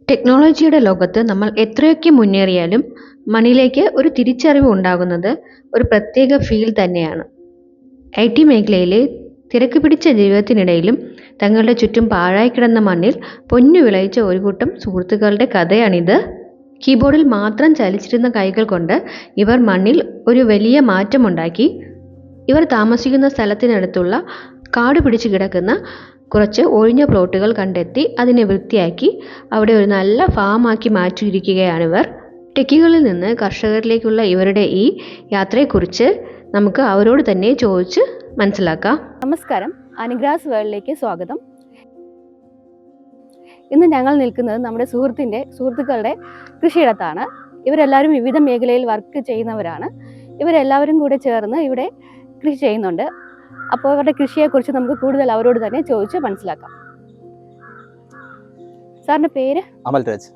ടെക്നോളജിയുടെ ലോകത്ത് നമ്മൾ എത്രയൊക്കെ മുന്നേറിയാലും മണ്ണിലേക്ക് ഒരു തിരിച്ചറിവ് ഉണ്ടാകുന്നത് ഒരു പ്രത്യേക ഫീൽ തന്നെയാണ്. ഐ.ടി മേഖലയിലെ തിരക്ക് പിടിച്ച ജീവിതത്തിനിടയിലും തങ്ങളുടെ ചുറ്റും പാഴായി കിടന്ന മണ്ണിൽ പൊന്നു വിളയിച്ച ഒരു കൂട്ടം സുഹൃത്തുക്കളുടെ കഥയാണിത്. കീബോർഡിൽ മാത്രം ചലിച്ചിരുന്ന കൈകൾ കൊണ്ട് ഇവർ മണ്ണിൽ ഒരു വലിയ മാറ്റമുണ്ടാക്കി. ഇവർ താമസിക്കുന്ന സ്ഥലത്തിനടുത്തുള്ള കാട് പിടിച്ചു കിടക്കുന്ന കുറച്ച് ഒഴിഞ്ഞ പ്ലോട്ടുകൾ കണ്ടെത്തി അതിനെ വൃത്തിയാക്കി അവിടെ ഒരു നല്ല ഫാമാക്കി മാറ്റിയിരിക്കുകയാണിവർ. ടെക്കികളിൽ നിന്ന് കർഷകരിലേക്കുള്ള ഇവരുടെ ഈ യാത്രയെക്കുറിച്ച് നമുക്ക് അവരോട് തന്നെ ചോദിച്ച് മനസ്സിലാക്കാം. നമസ്കാരം, അനുഗ്രാസ് വേൾഡിലേക്ക് സ്വാഗതം. ഇന്ന് ഞങ്ങൾ നിൽക്കുന്നത് നമ്മുടെ സുഹൃത്തുക്കളുടെ കൃഷിയിടത്താണ്. ഇവരെല്ലാവരും വിവിധ മേഖലയിൽ വർക്ക് ചെയ്യുന്നവരാണ്. ഇവരെല്ലാവരും കൂടെ ചേർന്ന് ഇവിടെ കൃഷി ചെയ്യുന്നുണ്ട്. അപ്പോൾ അവരുടെ കൃഷിയെക്കുറിച്ച് നമുക്ക് കൂടുതൽ അവരോട് തന്നെ ചോദിച്ച് മനസ്സിലാക്കാം. സാറിന്റെ പേര്? അമൽരാജ്.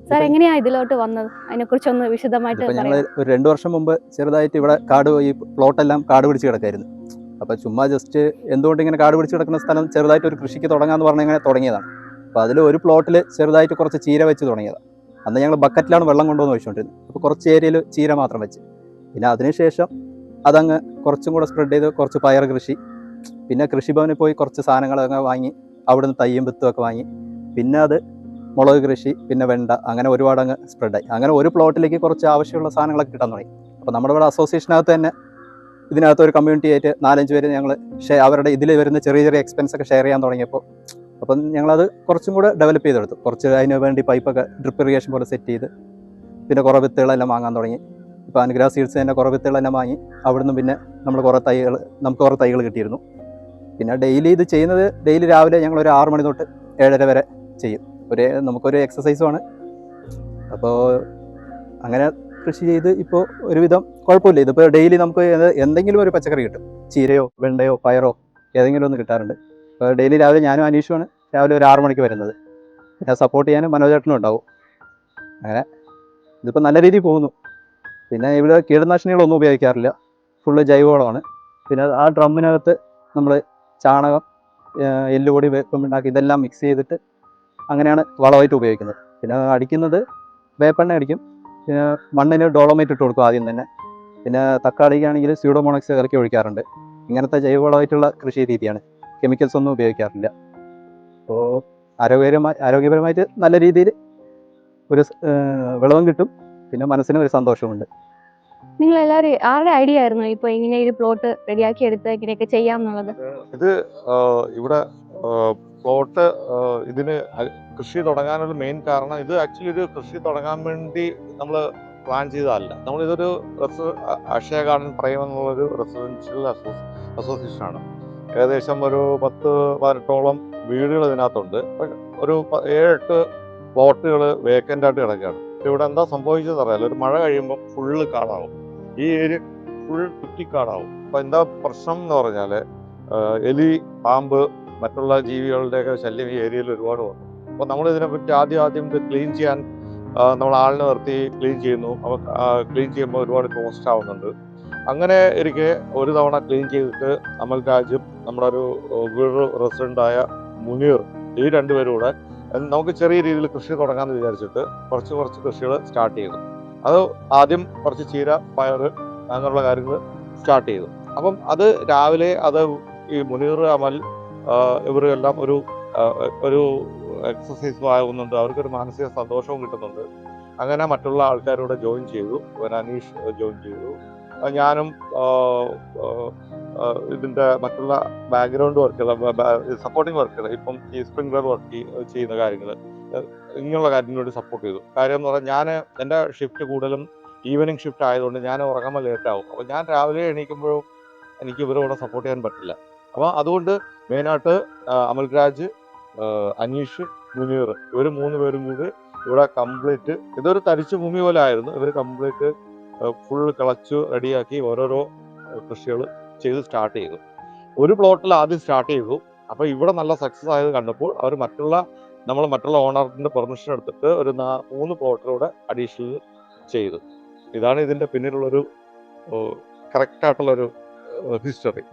സാർ എങ്ങനെയാ ഇതിലോട്ട് വന്നത്? അതിനെക്കുറിച്ച് ഒന്ന് വിശദമായിട്ട് ഞങ്ങൾ ഒരു 2 വർഷം മുമ്പ് ചെറുതായിട്ട് ഇവിടെ ഈ പ്ലോട്ടെല്ലാം കാട് പിടിച്ച് കിടക്കായിരുന്നു. അപ്പോൾ ചുമ്മാ ജസ്റ്റ് എന്തുകൊണ്ട് ഇങ്ങനെ കാട് പിടിച്ച് കിടക്കുന്ന സ്ഥലം ചെറുതായിട്ട് ഒരു കൃഷിക്ക് തുടങ്ങാമെന്ന് പറഞ്ഞ് ഇങ്ങനെ തുടങ്ങിയതാണ്. അപ്പോൾ അതിൽ ഒരു പ്ലോട്ടിൽ ചെറുതായിട്ട് കുറച്ച് ചീര വെച്ച് തുടങ്ങിയതാണ്. അന്ന് ഞങ്ങൾ ബക്കറ്റിലാണ് വെള്ളം കൊണ്ടുവന്ന് വെച്ചുകൊണ്ടിരുന്നത്. അപ്പോൾ കുറച്ച് ഏരിയയിൽ ചീര മാത്രം വെച്ച്, പിന്നെ അതിനുശേഷം അതങ്ങ് കുറച്ചും കൂടെ സ്പ്രെഡ് ചെയ്ത് കുറച്ച് പയർ കൃഷി, പിന്നെ കൃഷിഭവനിൽ പോയി കുറച്ച് സാധനങ്ങളൊക്കെ വാങ്ങി അവിടുന്ന് തയ്യും വിത്തുമൊക്കെ വാങ്ങി, പിന്നെ അത് മുളക് കൃഷി, പിന്നെ വെണ്ട, അങ്ങനെ ഒരുപാട് അങ്ങ് സ്പ്രെഡായി. അങ്ങനെ ഒരു പ്ലോട്ടിലേക്ക് കുറച്ച് ആവശ്യമുള്ള സാധനങ്ങളൊക്കെ കിട്ടാൻ തുടങ്ങി. അപ്പോൾ നമ്മുടെ ഇവിടെ അസോസിയേഷനകത്ത് തന്നെ ഇതിനകത്ത് ഒരു കമ്മ്യൂണിറ്റി ആയിട്ട് 4-5 പേര് ഞങ്ങൾ അവരുടെ ഇതിൽ വരുന്ന ചെറിയ ചെറിയ എക്സ്പെൻസ് ഒക്കെ ഷെയർ ചെയ്യാൻ തുടങ്ങിയപ്പോൾ അപ്പം ഞങ്ങളത് കുറച്ചും കൂടെ ഡെവലപ്പ് ചെയ്തെടുത്തു. കുറച്ച് അതിന് വേണ്ടി പൈപ്പൊക്കെ ഡ്രിപ്പ് ഇറിഗേഷൻ പോലെ സെറ്റ് ചെയ്ത് പിന്നെ കുറേ വിത്തുകളെല്ലാം വാങ്ങാൻ തുടങ്ങി. ഇപ്പോൾ അനുഗ്രാസ് സീഡ്സ് തന്നെ കുറേ വിത്തുകളെല്ലാം വാങ്ങി അവിടുന്ന് പിന്നെ നമുക്ക് കുറേ തൈകൾ കിട്ടിയിരുന്നു. പിന്നെ ഡെയിലി ഇത് ചെയ്യുന്നത് രാവിലെ ഞങ്ങൾ ഒരു 6 മണി തൊട്ട് 7:30 വരെ ചെയ്യും. നമുക്കൊരു എക്സസൈസുമാണ്. അപ്പോൾ അങ്ങനെ കൃഷി ചെയ്ത് ഇപ്പോൾ ഒരുവിധം കുഴപ്പമില്ല. ഇതിപ്പോൾ ഡെയിലി നമുക്ക് എന്തെങ്കിലും ഒരു പച്ചക്കറി കിട്ടും. ചീരയോ വെണ്ടയോ പയറോ ഏതെങ്കിലും ഒന്ന് കിട്ടാറുണ്ട്. അപ്പോൾ ഡെയിലി രാവിലെ ഞാനും അനീഷുമാണ് രാവിലെ ഒരു 6 മണിക്ക് വരുന്നത്. പിന്നെ സപ്പോർട്ട് ചെയ്യാനും മനോജേട്ടനും ഉണ്ടാവും. അങ്ങനെ ഇതിപ്പോൾ നല്ല രീതിയിൽ പോകുന്നു. പിന്നെ ഇവിടെ കീടനാശിനികളൊന്നും ഉപയോഗിക്കാറില്ല, ഫുള്ള് ജൈവവളമാണ്. പിന്നെ ആ ഡ്രമ്മിനകത്ത് നമ്മൾ ചാണകം, എല്ലുപൊടി, വേപ്പിണ്ടാക്കി ഇതെല്ലാം മിക്സ് ചെയ്തിട്ട് അങ്ങനെയാണ് വളമായിട്ട് ഉപയോഗിക്കുന്നത്. പിന്നെ അടിക്കുന്നത് വേപ്പെണ്ണ അടിക്കും. പിന്നെ മണ്ണിന് ഡോളോമൈറ്റ് ഇട്ട് കൊടുക്കും ആദ്യം തന്നെ. പിന്നെ തക്കാളിക്കാണെങ്കിൽ സ്യൂഡോമോണക്സ് ഇറക്കി ഒഴിക്കാറുണ്ട്. ഇങ്ങനത്തെ ജൈവവളമായിട്ടുള്ള കൃഷി രീതിയാണ്, കെമിക്കൽസ് ഒന്നും ഉപയോഗിക്കാറില്ല. അപ്പോൾ ആരോഗ്യപരമായിട്ട് നല്ല രീതിയിൽ ഒരു വിളവും കിട്ടും, പിന്നെ മനസ്സിന് ഒരു സന്തോഷമുണ്ട്. നിങ്ങൾ എല്ലാവരും ആരുടെ ഐഡിയ ആയിരുന്നു ഇപ്പോൾ ഇങ്ങനെ ഒരു പ്ലോട്ട് റെഡിയാക്കി എടുത്ത് ഇങ്ങനെയൊക്കെ ചെയ്യാം എന്നുള്ളത്? ഇത് ഇവിടെ പ്ലോട്ട് ഇതിന് കൃഷി തുടങ്ങാനൊരു മെയിൻ കാരണം, ഇത് ആക്ച്വലി ഒരു കൃഷി തുടങ്ങാൻ വേണ്ടി നമ്മൾ പ്ലാൻ ചെയ്തതല്ല. നമ്മളിതൊരു അക്ഷയ ഗാർഡൻ പ്രൈം എന്നുള്ളൊരു റെസിഡൻഷ്യൽ അസോസിയേഷനാണ്. ഏകദേശം ഒരു 10-18ഓളം വീടുകൾ ഇതിനകത്തുണ്ട്. ഒരു 7-8 പ്ലോട്ടുകൾ വേക്കൻ്റായിട്ട് കിടക്കുകയാണ്. ഇവിടെ എന്താ സംഭവിച്ചതെന്ന് അറിയാലോ, ഒരു മഴ കഴിയുമ്പോൾ ഫുള്ള് കാടാവും, ഈ ഏരിയ ഫുൾ കുറ്റിക്കാടാവും. അപ്പോൾ എന്താ പ്രശ്നം എന്ന് പറഞ്ഞാൽ എലി, പാമ്പ്, മറ്റുള്ള ജീവികളുടെയൊക്കെ ശല്യം ഈ ഏരിയയിൽ ഒരുപാട് വന്നു. അപ്പോൾ നമ്മൾ ഇതിനെപ്പറ്റി ആദ്യം ഇത് ക്ലീൻ ചെയ്യാൻ നമ്മൾ ആളിനെ നിർത്തി ക്ലീൻ ചെയ്യുന്നു. അപ്പോൾ ക്ലീൻ ചെയ്യുമ്പോൾ ഒരുപാട് കോസ്റ്റ് ആവുന്നുണ്ട്. അങ്ങനെ ഇരിക്കെ ഒരു തവണ ക്ലീൻ ചെയ്തിട്ട് അമൽരാജും നമ്മുടെ ഒരു വീട് റെസിഡൻ്റായ മുനീർ, ഈ 2 പേരും കൂടെ നമുക്ക് ചെറിയ രീതിയിൽ കൃഷി തുടങ്ങാമെന്ന് വിചാരിച്ചിട്ട് കുറച്ച് കൃഷികൾ സ്റ്റാർട്ട് ചെയ്തു. അത് ആദ്യം കുറച്ച് ചീര, പയർ അങ്ങനെയുള്ള കാര്യങ്ങൾ സ്റ്റാർട്ട് ചെയ്തു. അപ്പം അത് രാവിലെ അത് ഈ മുനീർ, അമൽ ഇവരെല്ലാം ഒരു എക്സസൈസും ആകുന്നുണ്ട്, അവർക്കൊരു മാനസിക സന്തോഷവും കിട്ടുന്നുണ്ട്. അങ്ങനെ മറ്റുള്ള ആൾക്കാരോട് ജോയിൻ ചെയ്തു. അനീഷ് ജോയിൻ ചെയ്തു. ഞാനും ഇതിൻ്റെ മറ്റുള്ള ബാക്ക്ഗ്രൗണ്ട് വർക്കുകൾ, സപ്പോർട്ടിങ് വർക്കുകൾ, ഇപ്പം ഈ സ്പ്രിംഗ്ലർ വർക്ക് ചെയ്യുന്ന കാര്യങ്ങൾ, ഇങ്ങനെയുള്ള കാര്യത്തിന് വേണ്ടി സപ്പോർട്ട് ചെയ്തു. കാര്യം എന്ന് പറഞ്ഞാൽ ഞാൻ എൻ്റെ ഷിഫ്റ്റ് കൂടുതലും ഈവനിങ് ഷിഫ്റ്റ് ആയതുകൊണ്ട് ഞാൻ ഉറങ്ങുമ്പോൾ ലേറ്റാവും. അപ്പോൾ ഞാൻ രാവിലെ എണീക്കുമ്പോഴും എനിക്ക് ഇവരോട് സപ്പോർട്ട് ചെയ്യാൻ പറ്റില്ല. അപ്പോൾ അതുകൊണ്ട് മെയിനായിട്ട് അമൽരാജ്, അനീഷ്, മുനീർ, ഇവർ 3 പേരും കൂടി ഇവിടെ കംപ്ലീറ്റ്, ഇതൊരു തരിച്ചു ഭൂമി പോലെ ആയിരുന്നു, ഇവർ കംപ്ലീറ്റ് ഫുൾ കിളച്ചു റെഡിയാക്കി ഓരോരോ കൃഷികൾ ചെയ്ത് സ്റ്റാർട്ട് ചെയ്തു. ഒരു പ്ലോട്ടിൽ ആദ്യം സ്റ്റാർട്ട് ചെയ്തു. അപ്പോൾ ഇവിടെ നല്ല സക്സസ് ആയത് കണ്ടപ്പോൾ അവർ മറ്റുള്ള ഓണറിൻ്റെ പെർമിഷൻ എടുത്തിട്ട് ഒരു 3 പ്ലോട്ടിലൂടെ അഡീഷണൽ ചെയ്തു. ഇതാണ് ഇതിൻ്റെ പിന്നിലുള്ളൊരു കറക്റ്റായിട്ടുള്ളൊരു ഹിസ്റ്ററി.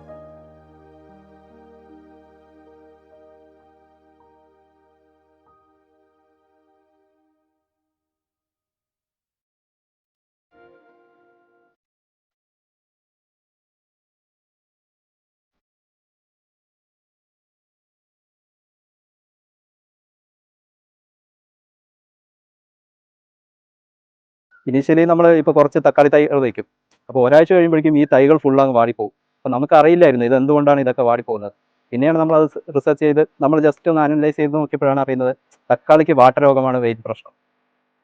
ഇനീഷ്യലി നമ്മൾ ഇപ്പോൾ കുറച്ച് തക്കാളി തൈകൾ വയ്ക്കും. അപ്പോൾ ഒരാഴ്ച കഴിയുമ്പോഴേക്കും ഈ തൈകൾ ഫുൾ അങ്ങ് വാടിപ്പോകും. അപ്പോൾ നമുക്ക് അറിയില്ലായിരുന്നു ഇത് എന്തുകൊണ്ടാണ് ഇതൊക്കെ വാടിപ്പോകുന്നത്. പിന്നെയാണ് നമ്മളത് റിസർച്ച് ചെയ്ത് നമ്മൾ ജസ്റ്റ് ഒന്ന് അനലൈസ് ചെയ്ത് നോക്കിയപ്പോഴാണ് അറിയുന്നത് തക്കാളിക്ക് വാട്ടരോഗമാണ് മെയിൻ പ്രശ്നം.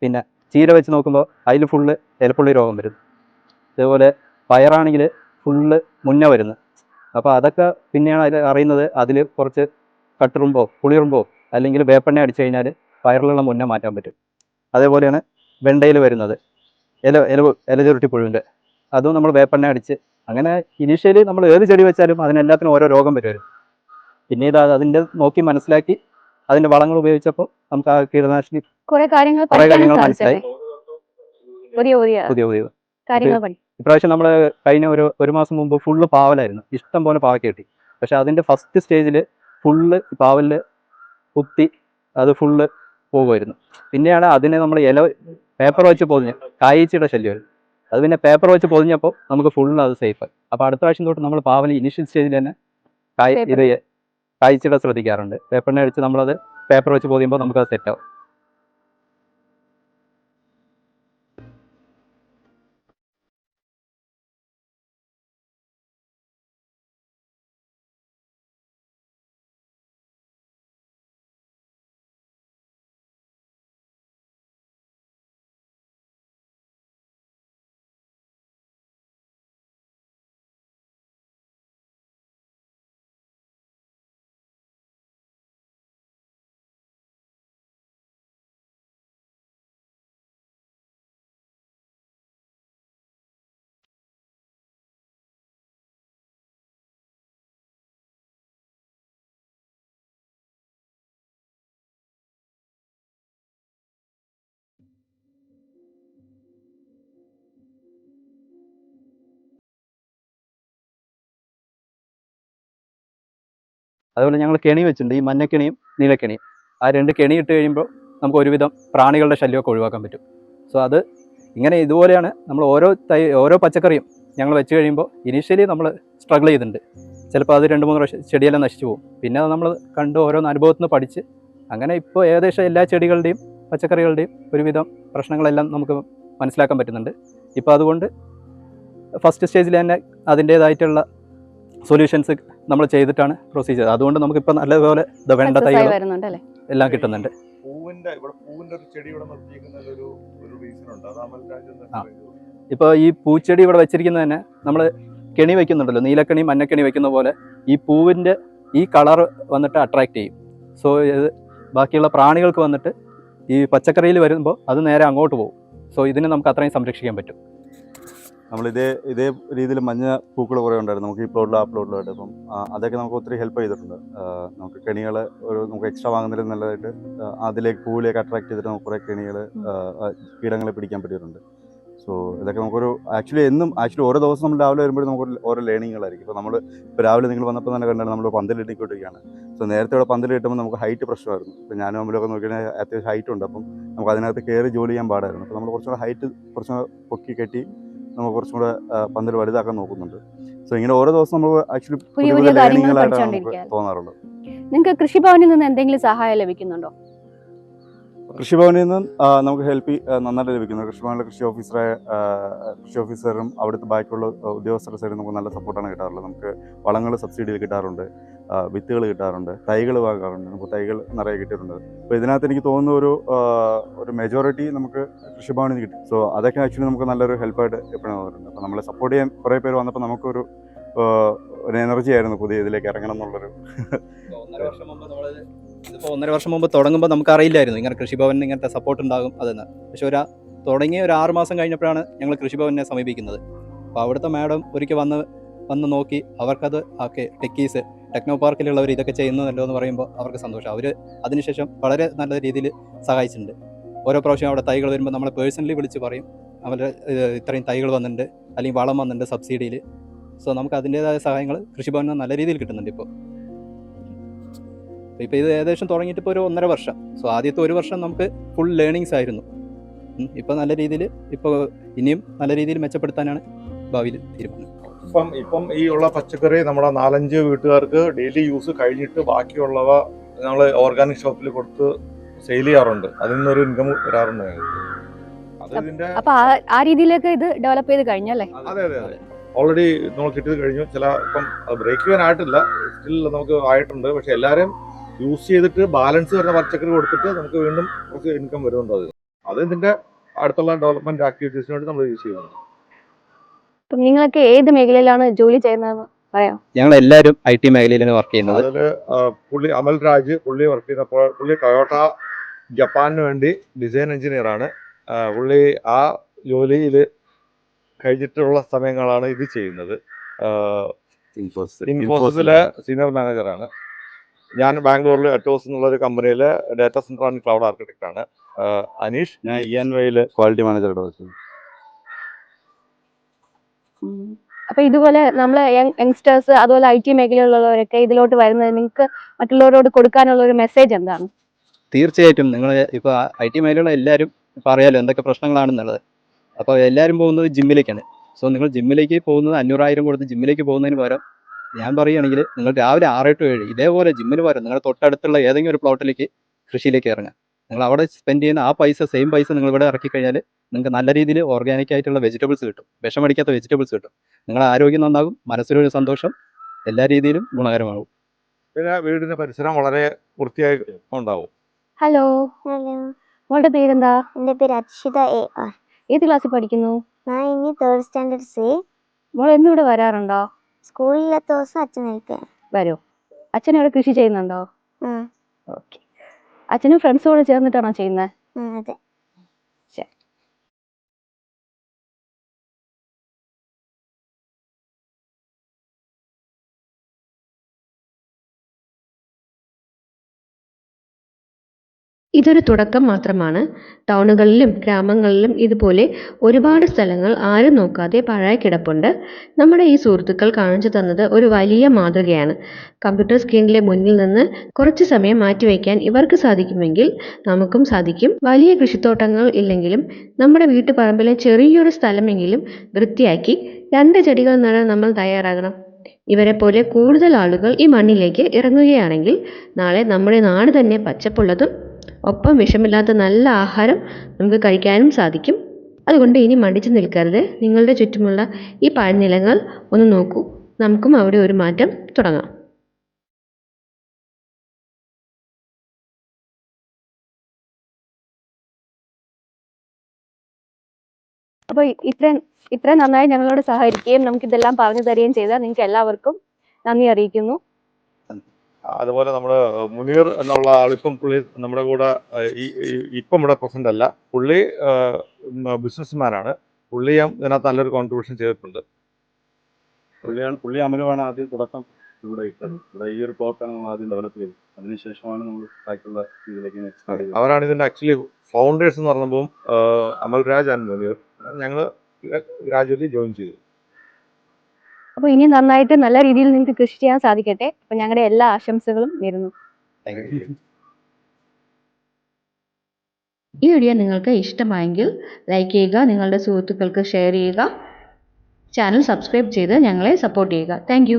പിന്നെ ചീര വെച്ച് നോക്കുമ്പോൾ അതിൽ ഫുള്ള് ഇലപ്പുള്ളി രോഗം വരുന്നു. അതേപോലെ പയറാണെങ്കിൽ ഫുള്ള് മുന്നേ വരുന്നു. അപ്പോൾ അതൊക്കെ പിന്നെയാണ് അതിൽ അറിയുന്നത് അതിൽ കുറച്ച് കട്ടുറുമ്പോ പുളിയുറുമ്പോ അല്ലെങ്കിൽ വേപ്പെണ്ണ അടിച്ചു കഴിഞ്ഞാൽ പയറിലുള്ള മുന്നേ മാറ്റാൻ പറ്റും. അതേപോലെയാണ് വെണ്ടയിൽ വരുന്നത് ഇല ചുരുട്ടി പുഴുവിൻ്റെ, അതും നമ്മൾ വേപ്പെണ്ണ അടിച്ച് അങ്ങനെ ഇനീഷ്യലി നമ്മൾ ഏത് ചെടി വെച്ചാലും അതിനെല്ലാത്തിനും ഓരോ രോഗം വരുമായിരുന്നു. പിന്നീട് അതിൻ്റെ നോക്കി മനസ്സിലാക്കി അതിൻ്റെ വളങ്ങൾ ഉപയോഗിച്ചപ്പോൾ നമുക്ക് ആ കീടനാശിനി കുറെ കാര്യങ്ങൾ കുറേ കാര്യങ്ങൾ മനസ്സിലായി. പുതിയ പുതിയ പുതിയ കാര്യങ്ങൾ പഠിക്കും. ഇപ്രാവശ്യം നമ്മൾ കഴിഞ്ഞ ഒരു മാസം മുമ്പ് ഫുള്ള് പാവലായിരുന്നു, ഇഷ്ടം പോലെ പാവയ്ക്ക് കിട്ടി. പക്ഷെ അതിൻ്റെ ഫസ്റ്റ് സ്റ്റേജിൽ ഫുള്ള് പാവലിൽ കുത്തി അത് ഫുള്ള് പോകുമായിരുന്നു. പിന്നെയാണ് അതിനെ നമ്മൾ പേപ്പർ വെച്ച് പൊതിഞ്ഞ് കായ്ച്ചയുടെ ശല്യമായിരുന്നു. അത് പിന്നെ പേപ്പർ വെച്ച് പൊതിഞ്ഞപ്പോൾ നമുക്ക് ഫുള്ള് അത് സേഫായി. അപ്പോൾ അടുത്ത പ്രാവശ്യം തൊട്ട് നമ്മൾ പാവൽ ഇനിഷ്യൽ സ്റ്റേജിൽ തന്നെ കായ്ച്ചയുടെ ശ്രദ്ധിക്കാറുണ്ട്. പേപ്പറിനെ അടിച്ച് നമ്മളത് പേപ്പർ വെച്ച് പൊതിയുമ്പോൾ നമുക്കത് സെറ്റാവും. അതുപോലെ ഞങ്ങൾ കെണി വെച്ചിട്ടുണ്ട്, ഈ മഞ്ഞക്കെണിയും നീലക്കെണിയും. ആ 2 കെണി ഇട്ട് കഴിയുമ്പോൾ നമുക്ക് ഒരുവിധം പ്രാണികളുടെ ശല്യമൊക്കെ ഒഴിവാക്കാൻ പറ്റും. സോ അത് ഇങ്ങനെ ഇതുപോലെയാണ് നമ്മൾ ഓരോ പച്ചക്കറിയും ഞങ്ങൾ വെച്ച് കഴിയുമ്പോൾ ഇനീഷ്യലി നമ്മൾ സ്ട്രഗിൾ ചെയ്തിട്ടുണ്ട്. ചിലപ്പോൾ അത് 2-3 പ്രാവശ്യം ചെടിയെല്ലാം നശിച്ചു പോകും. പിന്നെ അത് നമ്മൾ കണ്ട് ഓരോന്ന് അനുഭവത്തിൽ നിന്ന് പഠിച്ച് അങ്ങനെ ഇപ്പോൾ ഏകദേശം എല്ലാ ചെടികളുടെയും പച്ചക്കറികളുടെയും ഒരുവിധം പ്രശ്നങ്ങളെല്ലാം നമുക്ക് മനസ്സിലാക്കാൻ പറ്റുന്നുണ്ട്. ഇപ്പോൾ അതുകൊണ്ട് ഫസ്റ്റ് സ്റ്റേജിൽ തന്നെ അതിൻ്റേതായിട്ടുള്ള സൊല്യൂഷൻസ് നമ്മൾ ചെയ്തിട്ടാണ് പ്രൊസീഡ് ചെയ്തത്. അതുകൊണ്ട് നമുക്കിപ്പോൾ നല്ലപോലെ വേണ്ട തൈകൾ എല്ലാം കിട്ടുന്നുണ്ട്. ഇപ്പോൾ ഈ പൂച്ചെടി ഇവിടെ വെച്ചിരിക്കുന്നത് തന്നെ നമ്മൾ കെണി വെക്കുന്നുണ്ടല്ലോ, നീലക്കണി മഞ്ഞക്കണി വെക്കുന്ന പോലെ ഈ പൂവിൻ്റെ ഈ കളർ വന്നിട്ട് അട്രാക്റ്റ് ചെയ്യും. സോ ഇത് ബാക്കിയുള്ള പ്രാണികൾക്ക് വന്നിട്ട് ഈ പച്ചക്കറിയിൽ വരുമ്പോൾ അത് നേരെ അങ്ങോട്ട് പോകും. സോ ഇതിനെ നമുക്ക് അത്രയും സംരക്ഷിക്കാൻ പറ്റും. നമ്മൾ ഇതേ രീതിയിൽ മഞ്ഞ പൂക്കൾ കുറേ ഉണ്ടായിരുന്നു നമുക്ക് ഈ പ്ലോട്ടിലും ആ പ്ലോട്ടിലുമായിട്ട്. അപ്പം അതൊക്കെ നമുക്ക് ഒത്തിരി ഹെൽപ്പ് ചെയ്തിട്ടുണ്ട്. നമുക്ക് കെണികൾ നമുക്ക് എക്സ്ട്രാ വാങ്ങുന്നതിൽ നല്ലതായിട്ട് അതിലേക്ക് പൂവിലേക്ക് അട്രാക്ട് ചെയ്തിട്ട് നമുക്ക് കുറേ കെണികൾ കീടങ്ങളെ പിടിക്കാൻ പറ്റിയിട്ടുണ്ട്. സോ ഇതൊക്കെ നമുക്കൊരു ആക്ച്വലി ഓരോ ദിവസം നമ്മൾ രാവിലെ വരുമ്പോഴും നമുക്ക് ഓരോ ലേണിങ്ങുകളായിരിക്കും. ഇപ്പോൾ രാവിലെ നിങ്ങൾ വന്നപ്പോൾ തന്നെ കണ്ടാൽ നമ്മൾ പന്തലിട്ടിക്കൊണ്ടിരിക്കുകയാണ്. സോ നേരത്തെ ഇവിടെ പന്തൽ കിട്ടുമ്പോൾ നമുക്ക് ഹൈറ്റ് പ്രശ്നമായിരുന്നു. ഇപ്പോൾ ഞാനും അമ്മലൊക്കെ നോക്കിയാൽ അത്യാവശ്യം ഹൈറ്റ് ഉണ്ട്. അപ്പം നമുക്ക് അതിനകത്ത് കയറി ജോലി ചെയ്യാൻ പാടായിരുന്നു. അപ്പോൾ നമ്മൾ കുറച്ചുകൂടെ ഹൈറ്റ് പൊക്കി കെട്ടി നമുക്ക് കുറച്ചും കൂടെ പന്തൽ വലുതാക്കാൻ നോക്കുന്നുണ്ട്. സോ ഇങ്ങനെ ഓരോ ദിവസം നമ്മൾ ആക്ച്വലി പുതിയ ലേണിങ്ങുകളായിട്ടാണ് നമുക്ക് തോന്നാറുള്ളത്. നിങ്ങൾക്ക് കൃഷിഭവനിൽ നിന്ന് എന്തെങ്കിലും സഹായം ലഭിക്കുന്നുണ്ടോ? കൃഷിഭവനിൽ നിന്ന് നമുക്ക് ഹെൽപ്പ് നന്നായിട്ട് ലഭിക്കുന്നു. കൃഷിഭവനിലെ കൃഷി ഓഫീസറും അവിടുത്തെ ബാക്കിയുള്ള ഉദ്യോഗസ്ഥരുടെ സൈഡിൽ നമുക്ക് നല്ല സപ്പോർട്ടാണ് കിട്ടാറുള്ളത്. നമുക്ക് വളങ്ങൾ സബ്സിഡിയിൽ കിട്ടാറുണ്ട്, വിത്തുകൾ കിട്ടാറുണ്ട്, തൈകൾ വാങ്ങാറുണ്ട്. നമുക്ക് തൈകൾ നിറയെ കിട്ടിയിട്ടുണ്ട്. അപ്പോൾ ഇതിനകത്ത് എനിക്ക് തോന്നുന്ന ഒരു മെജോറിറ്റി നമുക്ക് കൃഷിഭവനിൽ നിന്ന് കിട്ടി. സോ അതൊക്കെ ആക്ച്വലി നമുക്ക് നല്ലൊരു ഹെൽപ്പായിട്ട് എപ്പോഴും തോന്നിയിട്ടുണ്ട്. അപ്പോൾ നമ്മളെ സപ്പോർട്ട് ചെയ്യാൻ കുറേ പേര് വന്നപ്പോൾ നമുക്കൊരു എനർജി ആയിരുന്നു പുതിയ ഇതിലേക്ക് ഇറങ്ങണം എന്നുള്ളൊരു. 1.5 വർഷം മുമ്പ് തുടങ്ങുമ്പോൾ നമുക്ക് അറിയില്ലായിരുന്നു ഇങ്ങനെ കൃഷിഭവനിൽ ഇങ്ങനത്തെ സപ്പോർട്ട് ഉണ്ടാകും അതെന്ന്. പക്ഷെ തുടങ്ങിയ 6 മാസം കഴിഞ്ഞപ്പോഴാണ് ഞങ്ങൾ കൃഷിഭവനെ സമീപിക്കുന്നത്. അപ്പോൾ അവിടുത്തെ മാഡം ഒരിക്കൽ വന്ന് നോക്കി അവർക്കത് ടെക്കീസ് ടെക്നോ പാർക്കിലുള്ളവർ ഇതൊക്കെ ചെയ്യുന്നതല്ലോ എന്ന് പറയുമ്പോൾ അവർക്ക് സന്തോഷം. അവർ അതിനുശേഷം വളരെ നല്ല രീതിയിൽ സഹായിച്ചിട്ടുണ്ട്. ഓരോ പ്രാവശ്യം അവിടെ തൈകൾ വരുമ്പോൾ നമ്മളെ പേഴ്സണലി വിളിച്ച് പറയും അവരുടെ ഇത്രയും തൈകൾ വന്നിട്ടുണ്ട് അല്ലെങ്കിൽ വളം വന്നിട്ടുണ്ട് സബ്സിഡിയിൽ. സോ നമുക്ക് അതിൻ്റേതായ സഹായങ്ങൾ കൃഷിഭവനിൽ നല്ല രീതിയിൽ കിട്ടുന്നുണ്ട്. ഇപ്പോൾ ഇത് ഏകദേശം തുടങ്ങിയിട്ട് ഇപ്പോൾ ഒരു 1.5 വർഷം. സോ ആദ്യത്തെ 1 വർഷം നമുക്ക് ഫുൾ ലേണിങ്സ് ആയിരുന്നു. ഇപ്പോൾ നല്ല രീതിയിൽ ഇനിയും നല്ല രീതിയിൽ മെച്ചപ്പെടുത്താനാണ് ഭാവിയിൽ തീരുമാനം. ഇപ്പം ഈ ഉള്ള പച്ചക്കറി നമ്മുടെ 4-5 വീട്ടുകാർക്ക് ഡെയിലി യൂസ് കഴിഞ്ഞിട്ട് ബാക്കിയുള്ളവ നമ്മൾ ഓർഗാനിക് ഷോപ്പിൽ കൊടുത്ത് സെയിൽ ചെയ്യാറുണ്ട്. അതിൽ നിന്നൊരു ഇൻകം വരാറുണ്ട് ഞങ്ങൾക്ക്. അത് ഇതിന്റെ അപ്പൊ ആ രീതിയിലേക്ക് ഇത് ഡെവലപ്പ് ചെയ്ത് കഴിഞ്ഞല്ലേ? അതെ അതെ അതെ ഓൾറെഡി നമ്മൾ കിട്ടിയത് കഴിഞ്ഞു. ചില ഇപ്പം ബ്രേക്ക് ചെയ്യാനായിട്ടില്ല, സ്റ്റിൽ നമുക്ക് ആയിട്ടുണ്ട്. പക്ഷെ എല്ലാവരും യൂസ് ചെയ്തിട്ട് ബാലൻസ് വരുന്ന പച്ചക്കറി കൊടുത്തിട്ട് നമുക്ക് വീണ്ടും കുറച്ച് ഇൻകം വരുന്നുണ്ട്. അത് ഇതിന്റെ അടുത്തുള്ള ഡെവലപ്മെന്റ് ആക്ടിവിറ്റീസിന് വേണ്ടി നമ്മൾ യൂസ് ചെയ്യുന്നുണ്ട്. അപ്പം നിങ്ങളൊക്കെ ഏത് മേഖലയിലാണ് ജോലി ചെയ്യുന്നതെന്ന് പറയാം? ഞങ്ങൾ എല്ലാവരും IT മേഖലയിലാണ് വർക്ക് ചെയ്യുന്നത്. അതില് പുള്ളി അമൽ രാജ് പുള്ളി വർക്ക് ചെയ്തപ്പോൾ പുള്ളി ടൊയോട്ട ജപ്പാനിന് വേണ്ടി ഡിസൈൻ എഞ്ചിനീയർ ആണ്. പുള്ളി ആ ജോലിയിൽ കഴിഞ്ഞിട്ടുള്ള സമയങ്ങളാണ് ഇത് ചെയ്യുന്നത്. ഇൻഫോസിസിലെ സീനിയർ മാനേജറാണ്. ഞാൻ ബാംഗ്ലൂരിൽ അറ്റോസ് എന്നുള്ളൊരു കമ്പനിയിലെ data centre and cloud architect ആണ്. അനീഷ് ഞാൻ ENYയിൽ ക്വാളിറ്റി മാനേജറായിട്ട് വർക്ക് ചെയ്യുന്നു. അപ്പൊ ഇതുപോലെ നമ്മളെ യങ്സ്റ്റേഴ്സ് അതുപോലെ IT മേഖലയിലുള്ളവരൊക്കെ ഇതിലോട്ട് വരുന്നത് നിങ്ങൾക്ക് മറ്റുള്ളവരോട് കൊടുക്കാനുള്ള ഒരു മെസ്സേജ് എന്താണ്? തീർച്ചയായിട്ടും നിങ്ങൾ ഇപ്പോൾ IT മേഖലയിലുള്ള എല്ലാവരും ഇപ്പോൾ അറിയാലോ എന്തൊക്കെ പ്രശ്നങ്ങളാണെന്നുള്ളത്. അപ്പോൾ എല്ലാവരും പോകുന്നത് ജിമ്മിലേക്കാണ്. സോ നിങ്ങൾ ജിമ്മിലേക്ക് പോകുന്നത് 500,000 കൊടുത്ത് ജിമ്മിലേക്ക് പോകുന്നതിന് പകരം ഞാൻ പറയുകയാണെങ്കിൽ നിങ്ങൾ രാവിലെ 6 to 7 ഇതേപോലെ ജിമ്മിന് പകരം നിങ്ങളുടെ തൊട്ടടുത്തുള്ള ഏതെങ്കിലും ഒരു പ്ലോട്ടിലേക്ക് കൃഷിയിലേക്ക് ഇറങ്ങുക. നിങ്ങൾ അവിടെ സ്പെൻഡ് ചെയ്യുന്ന ആ പൈസ സെയിം പൈസ നിങ്ങൾ ഇവിടെ ഇറക്കി കഴിഞ്ഞാൽ നിങ്ങൾക്ക് നല്ല രീതിയിൽ ഓർഗാനിക് ആയിട്ടുള്ള വെജിറ്റബിൾസ് കിട്ടും, വിഷമടിക്കാത്ത വെജിറ്റബിൾസ് കിട്ടും. നിങ്ങളുടെ ആരോഗ്യം നന്നാകും, മനസ്സിലൊരു സന്തോഷം, എല്ലാ രീതിയിലും ഗുണകരമാകും. പിന്നെ വീടിന്റെ പരിസരം വളരെ വൃത്തിയായി ഉണ്ടാവും. ഹലോ, ഹലോ, മോളുടെ പേരെന്താ? എൻ്റെ പേര് അക്ഷിത AR. ഏത് ക്ലാസ്സിൽ പഠിക്കുന്നു? ഞാൻ ഇനി 3rd സ്റ്റാൻഡേർഡ് C. മോൾ എന്നും ഇവിടെ വരാറുണ്ടോ? സ്കൂളില്ലാത്ത ദിവസം അച്ഛൻ കഴിക്കാൻ വരൂ. അച്ഛൻ ഇവിടെ കൃഷി ചെയ്യുന്നുണ്ടോ? ആ ഓക്കെ. അച്ഛനും ഫ്രണ്ട്സോട് ചേർന്നിട്ടാണോ ചെയ്യുന്നത്? അതെ. ശരി. ഇതൊരു തുടക്കം മാത്രമാണ്. ടൗണുകളിലും ഗ്രാമങ്ങളിലും ഇതുപോലെ ഒരുപാട് സ്ഥലങ്ങൾ ആരും നോക്കാതെ പാഴായി കിടപ്പുണ്ട്. നമ്മുടെ ഈ സുഹൃത്തുക്കൾ കാണിച്ചു തന്നത് ഒരു വലിയ മാതൃകയാണ്. കമ്പ്യൂട്ടർ സ്ക്രീനിലെ മുന്നിൽ നിന്ന് കുറച്ച് സമയം മാറ്റിവെക്കാൻ ഇവർക്ക് സാധിക്കുമെങ്കിൽ നമുക്കും സാധിക്കും. വലിയ കൃഷിത്തോട്ടങ്ങൾ ഇല്ലെങ്കിലും നമ്മുടെ വീട്ടുപറമ്പിലെ ചെറിയൊരു സ്ഥലമെങ്കിലും വൃത്തിയാക്കി 2 ചെടികൾ നടാൻ നമ്മൾ തയ്യാറാകണം. ഇവരെ പോലെ കൂടുതൽ ആളുകൾ ഈ മണ്ണിലേക്ക് ഇറങ്ങുകയാണെങ്കിൽ നാളെ നമ്മുടെ നാട് തന്നെ പച്ചപ്പുള്ളതും ഒപ്പം വിഷമില്ലാത്ത നല്ല ആഹാരം നമുക്ക് കഴിക്കാനും സാധിക്കും. അതുകൊണ്ട് ഇനി മടിച്ചു നിൽക്കരുത്. നിങ്ങളുടെ ചുറ്റുമുള്ള ഈ പാഴ്നിലങ്ങൾ ഒന്ന് നോക്കൂ. നമുക്കും അവിടെ ഒരു മാറ്റം തുടങ്ങാം. അപ്പോൾ ഇത്രയും നന്നായി ഞങ്ങളോട് സഹകരിക്കുകയും നമുക്കിതെല്ലാം പറഞ്ഞു തരികയും ചെയ്ത നിങ്ങൾക്ക് എല്ലാവർക്കും നന്ദി അറിയിക്കുന്നു. അതുപോലെ നമ്മുടെ മുനീർ എന്നുള്ള ആളിപ്പം പുള്ളി നമ്മുടെ കൂടെ ഇപ്പം ഇവിടെ പ്രസന്റ് അല്ല. പുള്ളി ബിസിനസ്മാനാണ്. പുള്ളിയും ഇതിനകത്ത് നല്ലൊരു കോൺട്രിബ്യൂഷൻ ചെയ്തിട്ടുണ്ട്. പുള്ളി അമലുമാണ് ആദ്യം തുടക്കം ഇവിടെ ഇട്ടത്. ഇവിടെ ഈ ഒരു പ്ലോട്ടാണ് നമ്മൾ ആദ്യം ഡെവലപ്പ് ചെയ്തത്. അതിനുശേഷമാണ് നമ്മൾ ബാക്കിയുള്ള ഇതിലേക്ക് അവരാണ് ഇതിന്റെ ആക്ച്വലി ഫൗണ്ടേഴ്സ് എന്ന് പറഞ്ഞപ്പോൾ അമൽ രാജ് ആൻഡ് മുനീർ. ഞങ്ങൾ ഗ്രാജുവലി ജോയിൻ ചെയ്തു. അപ്പോൾ ഇനി നന്നായിട്ട് നല്ല രീതിയിൽ നിങ്ങൾക്ക് കൃഷി ചെയ്യാൻ സാധിക്കട്ടെ. അപ്പോൾ ഞങ്ങളുടെ എല്ലാ ആശംസകളും നേരുന്നു. ഈ വീഡിയോ നിങ്ങൾക്ക് ഇഷ്ടമായെങ്കിൽ ലൈക്ക് ചെയ്യുക, നിങ്ങളുടെ സുഹൃത്തുക്കൾക്ക് ഷെയർ ചെയ്യുക, ചാനൽ സബ്സ്ക്രൈബ് ചെയ്ത് ഞങ്ങളെ സപ്പോർട്ട് ചെയ്യുക. താങ്ക്